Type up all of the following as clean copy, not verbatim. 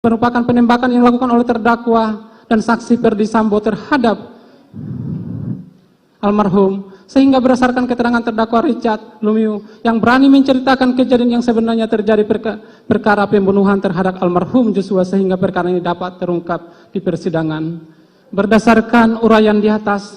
merupakan penembakan yang dilakukan oleh terdakwa dan saksi Ferdy Sambo terhadap almarhum, sehingga berdasarkan keterangan terdakwa Richard Lumiu yang berani menceritakan kejadian yang sebenarnya terjadi perkara pembunuhan terhadap almarhum Joshua, sehingga perkara ini dapat terungkap di persidangan. Berdasarkan uraian di atas,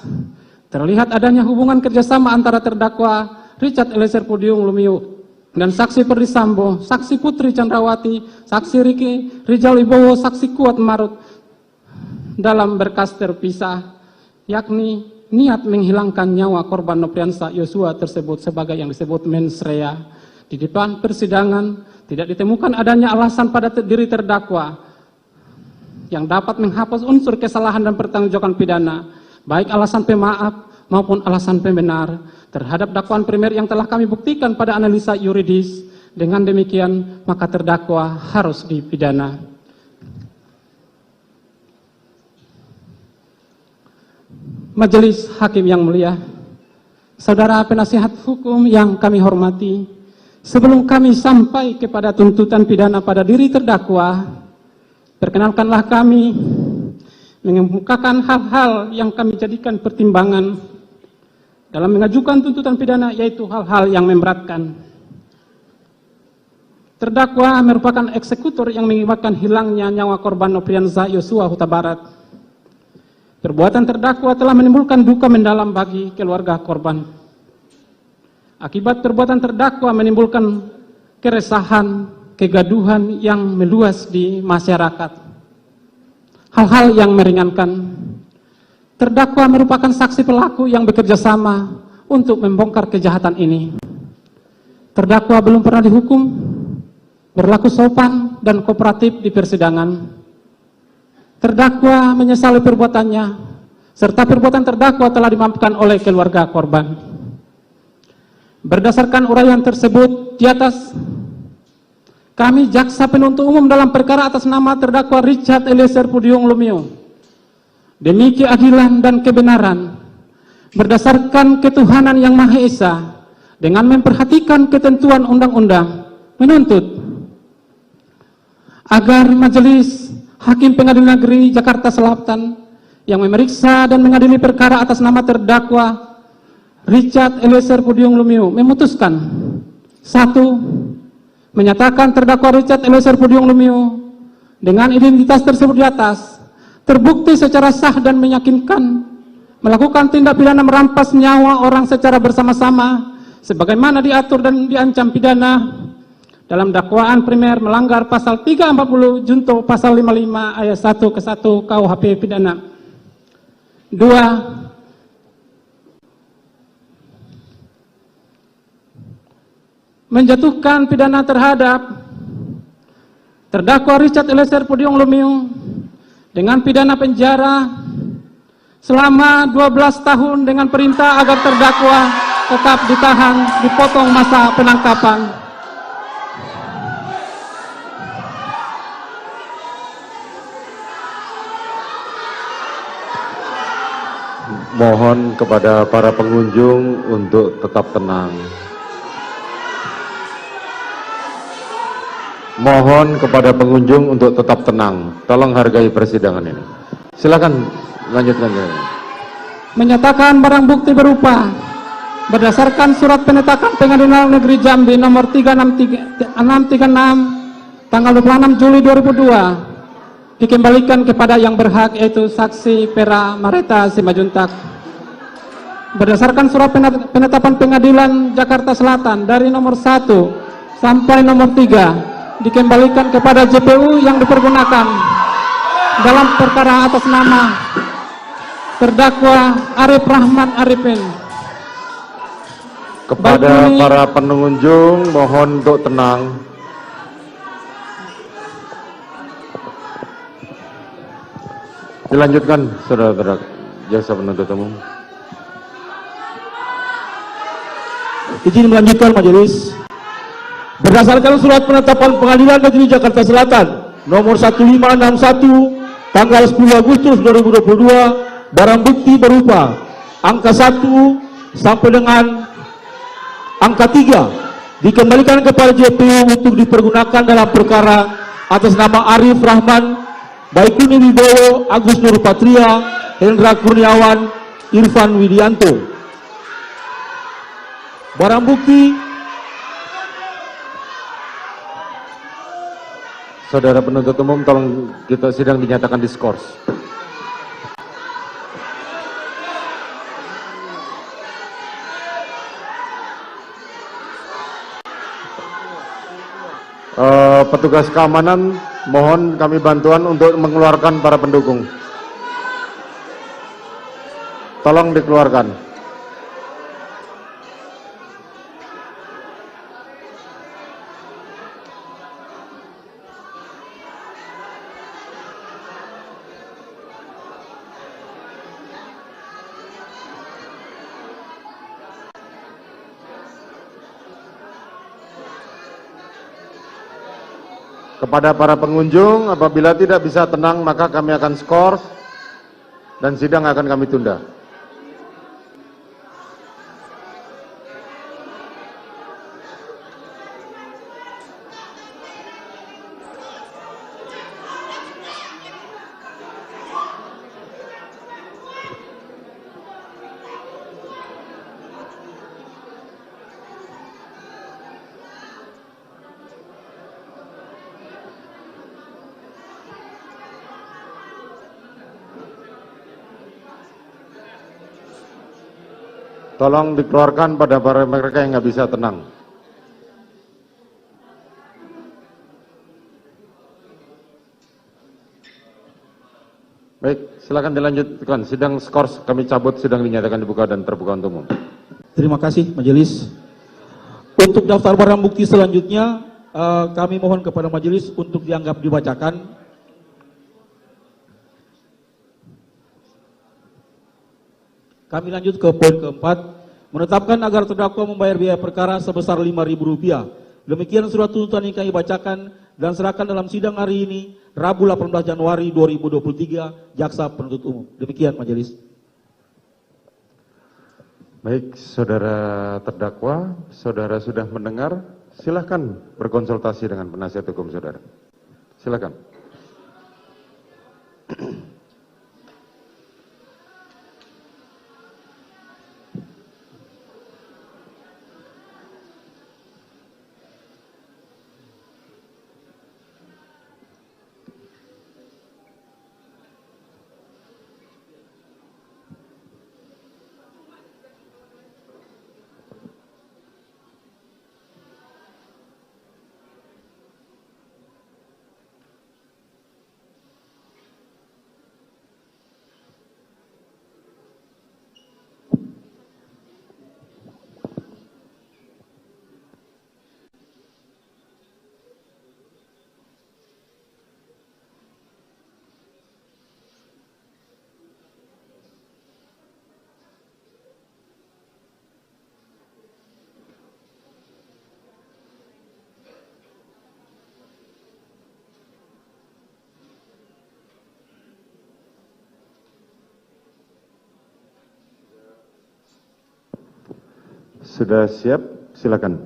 terlihat adanya hubungan kerjasama antara terdakwa Richard Eliezer Pudium Lumiu dan saksi Ferdy Sambo, saksi Putri Chandrawati, saksi Riki Rijal Wibowo, saksi Kuat Marut dalam berkas terpisah, yakni niat menghilangkan nyawa korban Nopriansah Yosua tersebut sebagai yang disebut mens rea. Di depan persidangan tidak ditemukan adanya alasan pada diri terdakwa yang dapat menghapus unsur kesalahan dan pertanggungjawaban pidana, baik alasan pemaaf maupun alasan pembenar terhadap dakwaan primer yang telah kami buktikan pada analisa yuridis. Dengan demikian, maka terdakwa harus dipidana. Majelis Hakim yang mulia, saudara penasihat hukum yang kami hormati, sebelum kami sampai kepada tuntutan pidana pada diri terdakwa, perkenankanlah kami mengemukakan hal-hal yang kami jadikan pertimbangan dalam mengajukan tuntutan pidana, yaitu hal-hal yang memberatkan. Terdakwa merupakan eksekutor yang mengakibatkan hilangnya nyawa korban Nopriansah Yosua Huta Barat. Perbuatan terdakwa telah menimbulkan duka mendalam bagi keluarga korban. Akibat perbuatan terdakwa menimbulkan keresahan, kegaduhan yang meluas di masyarakat. Hal-hal yang meringankan. Terdakwa merupakan saksi pelaku yang bekerja sama untuk membongkar kejahatan ini. Terdakwa belum pernah dihukum, berlaku sopan dan kooperatif di persidangan. Terdakwa menyesali perbuatannya, serta perbuatan terdakwa telah dimaafkan oleh keluarga korban. Berdasarkan uraian tersebut di atas, kami jaksa penuntut umum dalam perkara atas nama terdakwa Richard Eliezer Pudium Lumiu, demi keadilan dan kebenaran, berdasarkan ketuhanan yang Maha Esa, dengan memperhatikan ketentuan undang-undang, menuntut agar Majelis Hakim Pengadilan Negeri Jakarta Selatan yang memeriksa dan mengadili perkara atas nama terdakwa Richard Eliezer Pudium Lumiu memutuskan: 1. Menyatakan terdakwa Richard Eliezer Pudium Lumiu dengan identitas tersebut di atas terbukti secara sah dan meyakinkan melakukan tindak pidana merampas nyawa orang secara bersama-sama sebagaimana diatur dan diancam pidana dalam dakwaan primer melanggar pasal 340 junto pasal 55 ayat 1 ke 1 KUHP pidana. 2. Menjatuhkan pidana terhadap terdakwa Richard Eliezer Pudium Lumiu dengan pidana penjara selama 12 tahun dengan perintah agar terdakwa tetap ditahan, dipotong masa penangkapan. Mohon kepada para pengunjung untuk tetap tenang. Mohon kepada pengunjung untuk tetap tenang. Tolong hargai persidangan ini. Silakan lanjutkan. Menyatakan barang bukti berupa berdasarkan surat penetapan Pengadilan Negeri Jambi nomor 636 tanggal 26 Juli 2002 dikembalikan kepada yang berhak, yaitu saksi Pera Mareta Simajuntak. Berdasarkan surat penetapan Pengadilan Jakarta Selatan dari nomor 1 sampai nomor 3 dikembalikan kepada JPU yang dipergunakan dalam perkara atas nama terdakwa Arif Rahman Arifin. Kepada para pengunjung mohon untuk tenang. Dilanjutkan saudara-saudara jaksa penuntut umum. Izin melanjutkan majelis. Berdasarkan surat penetapan Pengadilan Negeri Jakarta Selatan nomor 1561 tanggal 10 Agustus 2022, barang bukti berupa angka 1 sampai dengan angka 3 dikembalikan kepada JPU untuk dipergunakan dalam perkara atas nama Arif Rahman, Baikuni Wibowo, Agus Nurpatria, Hendra Kurniawan, Irfan Widianto. Barang bukti, Saudara penuntut umum, tolong kita sidang dinyatakan diskors. Petugas keamanan, mohon kami bantuan untuk mengeluarkan para pendukung. Tolong dikeluarkan. Kepada para pengunjung, apabila tidak bisa tenang, maka kami akan skor dan sidang akan kami tunda. Tolong dikeluarkan pada para mereka yang nggak bisa tenang. Baik, silakan dilanjutkan. Sidang skors kami cabut, sidang dinyatakan dibuka dan terbuka untuk umum. terima kasih majelis. Untuk daftar barang bukti selanjutnya, kami mohon kepada majelis untuk dianggap dibacakan. Kami lanjut ke poin keempat, menetapkan agar terdakwa membayar biaya perkara sebesar Rp5.000. Demikian surat tuntutan yang kami bacakan dan serahkan dalam sidang hari ini, Rabu 18 Januari 2023, Jaksa Penuntut Umum. Demikian majelis. Baik, saudara terdakwa, saudara sudah mendengar, silakan berkonsultasi dengan penasihat hukum saudara. Silakan. Sudah siap? Silakan.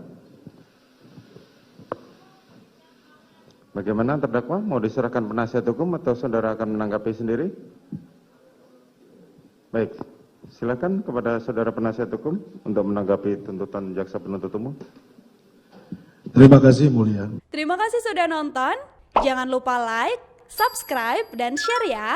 Bagaimana terdakwa? Mau diserahkan penasihat hukum atau saudara akan menanggapi sendiri? Baik, silakan kepada saudara penasihat hukum untuk menanggapi tuntutan jaksa penuntut umum. Terima kasih mulia. Terima kasih sudah nonton. Jangan lupa like, subscribe, dan share ya.